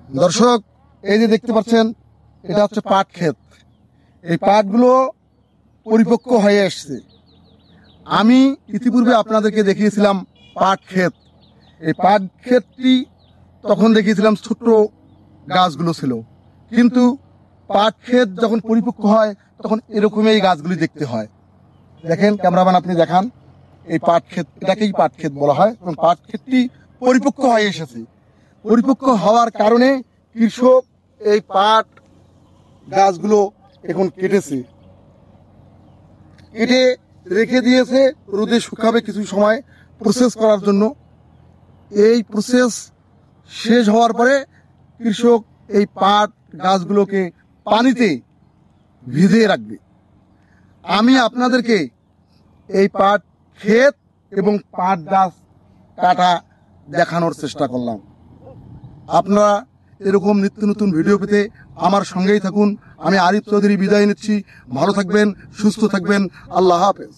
দর্শক, এই যে দেখতে পাচ্ছেন, এটা হচ্ছে পাট ক্ষেত। এই পাটগুলো পরিপক্ক হয়ে আসছে। আমি ইতিপূর্বে আপনাদেরকে দেখিয়েছিলাম পাট ক্ষেত। এই পাট ক্ষেতটি তখন দেখিয়েছিলাম ছোট্ট গাছগুলো ছিল, কিন্তু পাট ক্ষেত যখন পরিপক্ক হয় তখন এরকমই এই গাছগুলি দেখতে হয়। দেখেন ক্যামেরাম্যান, আপনি দেখান এই পাট ক্ষেত, এটাকেই পাট ক্ষেত বলা হয়। এবং পাট ক্ষেতটি পরিপক্ক হয়ে এসেছে। পরিপক্ক হওয়ার কারণে কৃষক এই পাট গাছগুলো এখন কেটে রেখে দিয়েছে, রোদে শুকাবে কিছু সময় প্রসেস করার জন্য। এই প্রসেস শেষ হওয়ার পরে কৃষক এই পাট গাছগুলোকে পানিতে ভিজিয়ে রাখবে। আমি আপনাদেরকে এই পাট ক্ষেত এবং পাট গাছ কাটা দেখানোর চেষ্টা করলাম। আপনারা এরকম নিত্য নতুন ভিডিও পেতে আমার সঙ্গেই থাকুন। আমি আরিফ চৌধুরী বিদায় নিচ্ছি। ভালো থাকবেন, সুস্থ থাকবেন। আল্লাহ হাফেজ।